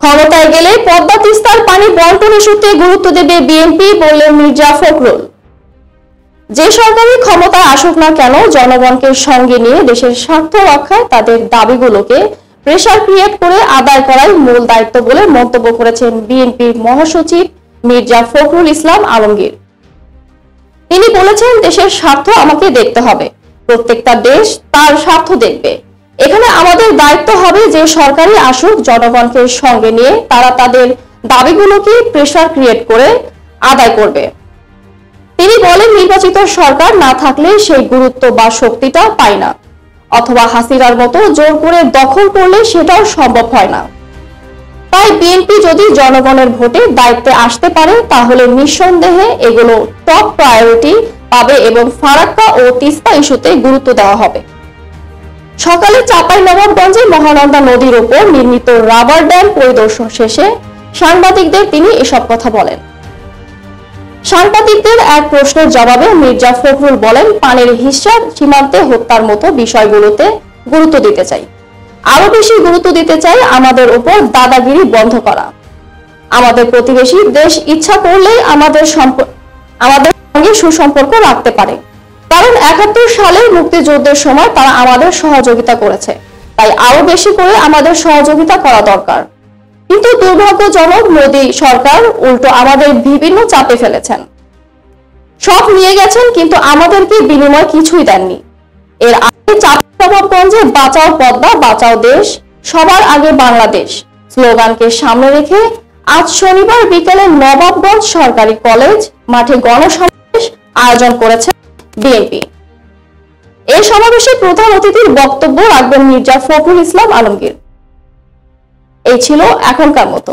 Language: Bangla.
ক্ষমতায় গেলে পদ্মা তিস্তার পানি বন্টন ইস্যুতে গুরুত্ব দেবে বিএনপি, বললেন মির্জা ফখরুল। যে সরকারি ক্ষমতায় আসুক না কেন, জনগণকে সঙ্গে নিয়ে দেশের স্বার্থ রক্ষায় তাদের দাবিগুলোকে প্রেসার ক্রিয়েট করে আদায় করাই মূল দায়িত্ব বলে মন্তব্য করেছেন বিএনপির মহাসচিব মির্জা ফখরুল ইসলাম আলমগীর। তিনি বলেছেন, দেশের স্বার্থ আমাকে দেখতে হবে, প্রত্যেকটা দেশ তার স্বার্থ দেখবে। এখানে আমাদের দায়িত্ব হবে যে সরকারি আসুক, জনগণকে সঙ্গে নিয়ে তারা তাদের দাবিগুলোকে প্রেসার ক্রিয়েট করে আদায় করবে। তিনি বলেন, নির্বাচিত সরকার না থাকলে সেই গুরুত্ব বা শক্তিটা পায় না, অথবা হাসিনার মতো জোর করে দখল করলে সেটাও সম্ভব হয় না। তাই বিএনপি যদি জনগণের ভোটে দায়িত্বে আসতে পারে, তাহলে নিঃসন্দেহে এগুলো টপ প্রায়োরিটি পাবে এবং ফারাক্কা ও তিস্তা ইস্যুতে গুরুত্ব দেওয়া হবে। সকালে চাঁপাইনবাবগঞ্জে মহানন্দা নদীর উপর নির্মিত রাবার ড্যাম পরিদর্শন শেষে সাংবাদিকদের তিনি এসব কথা বলেন। সাংবাদিকদের এক প্রশ্নের জবাবে মির্জা ফখরুল বলেন, পানির হিসাব, সীমান্তে হত্যার মতো বিষয়গুলোতে গুরুত্ব দিতে চাই। আরো বেশি গুরুত্ব দিতে চাই আমাদের উপর দাদাগিরি বন্ধ করা। আমাদের প্রতিবেশী দেশ ইচ্ছা করলেই আমাদের সঙ্গে সুসম্পর্ক রাখতে পারে, কারণ ৭১ সালের মুক্তিযুদ্ধের সময় তারা আমাদের সহযোগিতা করেছে। তাই আরো বেশি করে আমাদের সহযোগিতা করা দরকার। কিন্তু দুর্ভাগ্যজনক, মোদী সরকার উল্টো আমাদের বিভিন্ন চাপে ফেলেছেন। সব নিয়ে গেছেন, কিন্তু আমাদেরকে বিনিময় কিছুই দেননি। এর আগে চাঁপাইনবাবগঞ্জে বাঁচাও পদ্মা, বাঁচাও দেশ, সবার আগে বাংলাদেশ স্লোগানকে সামনে রেখে আজ শনিবার বিকেলে নবাবগঞ্জ সরকারি কলেজ মাঠে গণসমাবেশ আয়োজন করেছে বিএনপি। এই সমাবেশে প্রধান অতিথির বক্তব্য রাখবেন মির্জা ফখরুল ইসলাম আলমগীর। এই ছিল এখনকার মতো।